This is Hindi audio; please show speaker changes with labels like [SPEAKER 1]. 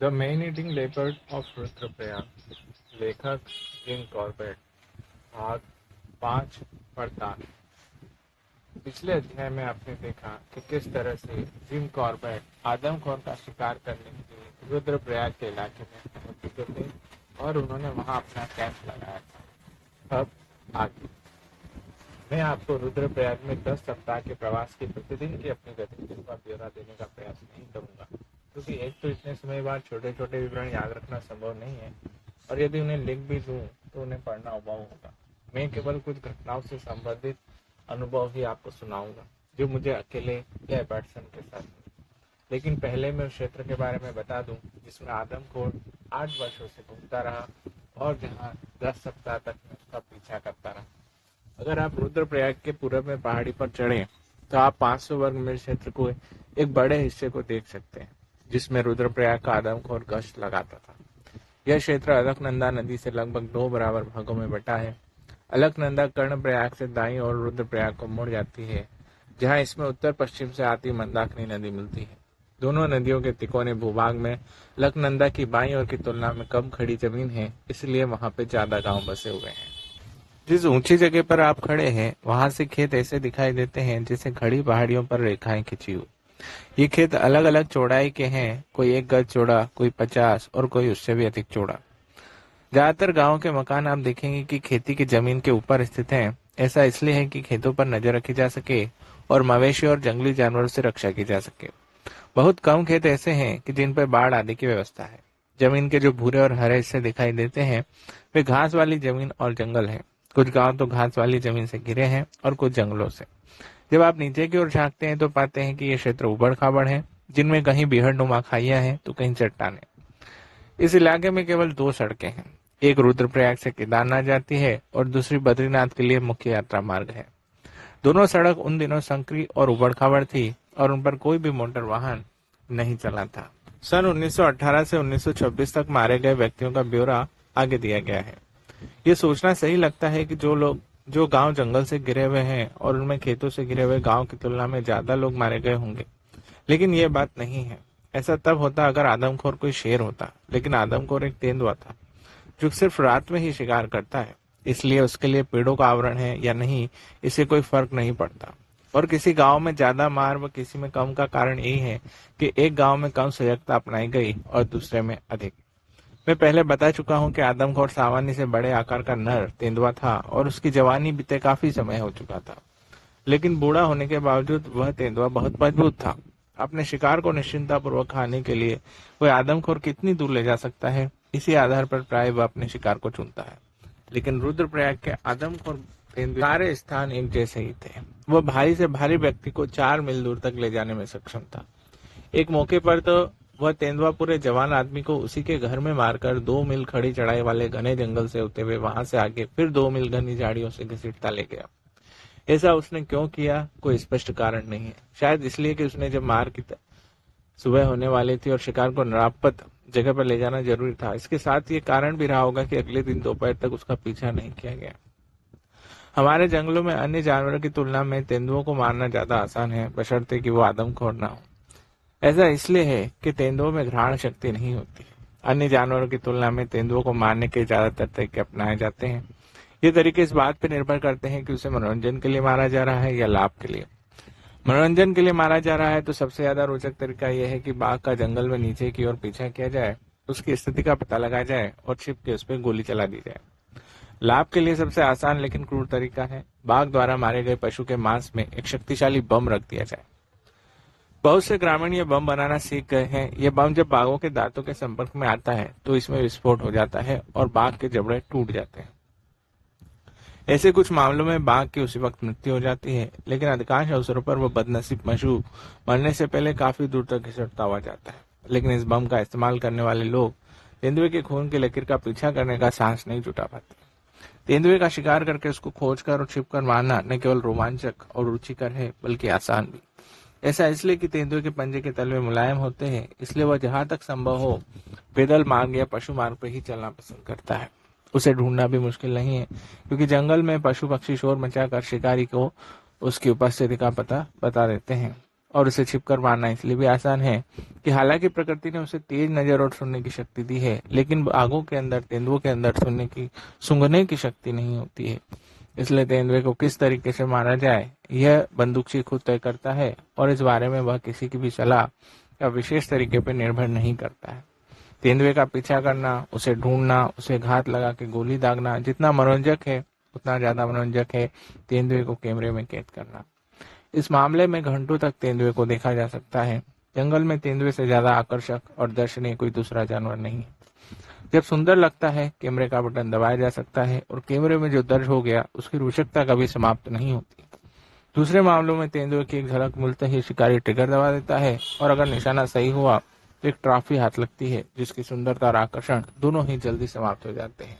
[SPEAKER 1] The man eating leopard of Rudraprayag, लेखक जिम कॉर्बेट। भाग 5, पड़ताल। पिछले अध्याय में आपने देखा कि किस तरह से जिम कॉर्बेट आदमखोर का शिकार करने के लिए रुद्रप्रयाग के इलाके में पहुंच चुके थे और उन्होंने वहां अपना कैंप लगाया था। अब आगे मैं आपको रुद्रप्रयाग में 10 सप्ताह के प्रवास की प्रतिदिन की अपनी गतिविधियों का ब्यौरा देने का प्रयास नहीं करूंगा, क्योंकि एक तो इतने समय बाद छोटे छोटे विवरण याद रखना संभव नहीं है, और यदि उन्हें लिख भी दूं तो उन्हें पढ़ना उबाऊ होगा। मैं केवल कुछ घटनाओं से संबंधित अनुभव ही आपको सुनाऊंगा, जो मुझे अकेले या एबर्टसन के साथ हुए। लेकिन पहले मैं उस क्षेत्र के बारे में बता दूं जिसमें आदमखोर 8 वर्षों से घूमता रहा और जहां 10 सप्ताह तक मैं उसका पीछा करता रहा। अगर आप रुद्रप्रयाग के पूरब में पहाड़ी पर चढ़े तो आप 500 वर्ग मील क्षेत्र को एक बड़े हिस्से को देख सकते हैं, जिसमें रुद्रप्रयाग का आदमखोर गश्त लगाता था। यह क्षेत्र अलकनंदा नदी से लगभग 2 बराबर भागों में बटा है। अलकनंदा कर्णप्रयाग से दाईं ओर रुद्रप्रयाग को मुड़ जाती है, जहां इसमें उत्तर पश्चिम से आती मंदाकिनी नदी मिलती है। दोनों नदियों के तिकोने भूभाग में अलकनंदा की बाईं ओर की तुलना में कम खड़ी जमीन है, इसलिए वहां पे ज्यादा गांव बसे हुए हैं। जिस ऊंची जगह पर आप खड़े हैं वहां से खेत ऐसे दिखाई देते हैं जैसे खड़ी पहाड़ियों पर रेखाएं खिंची हो। ये खेत अलग अलग चौड़ाई के हैं, कोई 1 गज चौड़ा, कोई 50 और कोई उससे भी अधिक चौड़ा। ज्यादातर गांवों के मकान आप देखेंगे कि खेती की जमीन के ऊपर स्थित हैं। ऐसा इसलिए है कि खेतों पर नजर रखी जा सके और मवेशी और जंगली जानवरों से रक्षा की जा सके। बहुत कम खेत ऐसे हैं कि जिन पर बाढ़ आदि की व्यवस्था है। जमीन के जो भूरे और हरे हिस्से दिखाई देते हैं वे घास वाली जमीन और जंगल हैं। कुछ गांव तो घास वाली जमीन से घिरे हैं और कुछ जंगलों से। जब आप नीचे की ओर झांकते हैं तो पाते हैं कि ये क्षेत्र उबड़ खाबड़ है, जिनमें कहीं बीहड़-नुमा खाइयां हैं तो कहीं चट्टानें। इस इलाके में केवल 2 सड़कें हैं। एक रुद्रप्रयाग से केदारनाथ जाती है और दूसरी बद्रीनाथ के लिए मुख्य यात्रा मार्ग है। दोनों सड़क उन दिनों संकरी और उबड़ खाबड़ थी और उन पर कोई भी मोटर वाहन नहीं चला था। सन 1918 से 1926 तक मारे गए व्यक्तियों का ब्यौरा आगे दिया गया है। ये सोचना सही लगता है कि जो गांव जंगल से घिरे हुए हैं और उनमें खेतों से घिरे हुए गांव की तुलना में ज्यादा लोग मारे गए होंगे, लेकिन ये बात नहीं है। ऐसा तब होता अगर आदमखोर कोई शेर होता, लेकिन आदमखोर एक तेंदुआ था जो सिर्फ रात में ही शिकार करता है। इसलिए उसके लिए पेड़ों का आवरण है या नहीं, इससे कोई फर्क नहीं पड़ता। और किसी गांव में ज्यादा मार व किसी में कम का कारण यही है कि एक गांव में कम सजगता अपनाई गई और दूसरे में अधिक। मैं पहले बता चुका हूं कि आदमखोर सामान्य से बड़े आकार का नर तेंदुआ था और उसकी जवानी बीते काफी समय हो चुका था, लेकिन बूढ़ा होने के बावजूद वह तेंदुआ बहुत मजबूत था। अपने शिकार को निश्चिंता पूर्वक खाने के लिए कोई आदमखोर कितनी दूर ले जा सकता है, इसी आधार पर प्राय वह अपने शिकार को चुनता है। लेकिन रुद्रप्रयाग के आदमखोर तेंदुए सारे स्थान एक जैसे ही थे। वह भारी से भारी व्यक्ति को 4 मील दूर तक ले जाने में सक्षम था। एक मौके पर तो वह तेंदुआ पूरे जवान आदमी को उसी के घर में मारकर 2 मील खड़ी चढ़ाई वाले घने जंगल से होते हुए वहां से आगे फिर 2 मील घनी झाड़ियों से घसीटता ले गया। ऐसा उसने क्यों किया, कोई स्पष्ट कारण नहीं है। शायद इसलिए कि उसने जब मार की सुबह होने वाली थी और शिकार को निरापद जगह पर ले जाना जरूरी था। इसके साथ ये कारण भी रहा होगा कि अगले दिन दोपहर तक उसका पीछा नहीं किया गया। हमारे जंगलों में अन्य जानवरों की तुलना में तेंदुओं को मारना ज्यादा आसान है, बशर्ते कि वो आदमखोर ना हो। ऐसा इसलिए है कि तेंदुओं में घ्राण शक्ति नहीं होती। अन्य जानवरों की तुलना में तेंदुओं को मारने के ज्यादातर तरीके अपनाए जाते हैं। ये तरीके इस बात पर निर्भर करते हैं कि उसे मनोरंजन के लिए मारा जा रहा है या लाभ के लिए। मनोरंजन के लिए मारा जा रहा है तो सबसे ज्यादा रोचक तरीका यह है कि बाघ का जंगल में नीचे की ओर पीछा किया जाए, उसकी स्थिति का पता लगाया जाए और छिप के उस पर गोली चला दी जाए। लाभ के लिए सबसे आसान लेकिन क्रूर तरीका है बाघ द्वारा मारे गए पशु के मांस में एक शक्तिशाली बम रख दिया जाए। बहुत से ग्रामीण ये बम बनाना सीख गए हैं। ये बम जब बाघों के दांतों के संपर्क में आता है तो इसमें विस्फोट हो जाता है और बाघ के जबड़े टूट जाते हैं। ऐसे कुछ मामलों में बाघ की उसी वक्त मृत्यु हो जाती है, लेकिन अधिकांश अवसरों पर वह बदनसीब पशु मरने से पहले काफी दूर तक घिसटता हुआ जाता है। लेकिन इस बम का इस्तेमाल करने वाले लोग तेंदुए के खून की लकीर का पीछा करने का साहस नहीं जुटा पाते। तेंदुए का शिकार करके उसको खोजकर और छिपकर मारना न केवल रोमांचक और रुचिकर है बल्कि आसान भी। ऐसा इसलिए कि तेंदुए के पंजे के तलवे मुलायम होते हैं, इसलिए वह जहां तक संभव हो पैदल मार्ग या पशु मार्ग पर ही चलना पसंद करता है। उसे ढूंढना भी मुश्किल नहीं है, क्योंकि जंगल में पशु पक्षी शोर मचाकर शिकारी को उसकी उपस्थिति का पता बता देते हैं और उसे छिपकर मारना इसलिए भी आसान है कि हालांकि प्रकृति ने उसे तेज नजर और सुनने की शक्ति दी है, लेकिन बाघों के अंदर, तेंदुओं के अंदर सूंघने की शक्ति नहीं होती है। इसलिए तेंदुए को किस तरीके से मारा जाए यह बंदूकची खुद तय करता है, और इस बारे में वह किसी की भी सलाह या विशेष तरीके पर निर्भर नहीं करता है। तेंदुए का पीछा करना, उसे ढूंढना, उसे घात लगा के गोली दागना जितना मनोरंजक है, उतना ज्यादा मनोरंजक है तेंदुए को कैमरे में कैद करना। इस मामले में घंटों तक तेंदुए को देखा जा सकता है। जंगल में तेंदुए से ज्यादा आकर्षक और दर्शनीय कोई दूसरा जानवर नहीं है। जब सुंदर लगता है, कैमरे का बटन दबाया जा सकता है और कैमरे में जो दर्ज हो गया उसकी रोचकता कभी समाप्त नहीं होती। दूसरे मामलों में तेंदुए की एक झलक मिलते ही शिकारी ट्रिगर दबा देता है, और अगर निशाना सही हुआ तो एक ट्रॉफी हाथ लगती है जिसकी सुंदरता और आकर्षण दोनों ही जल्दी समाप्त हो जाते हैं।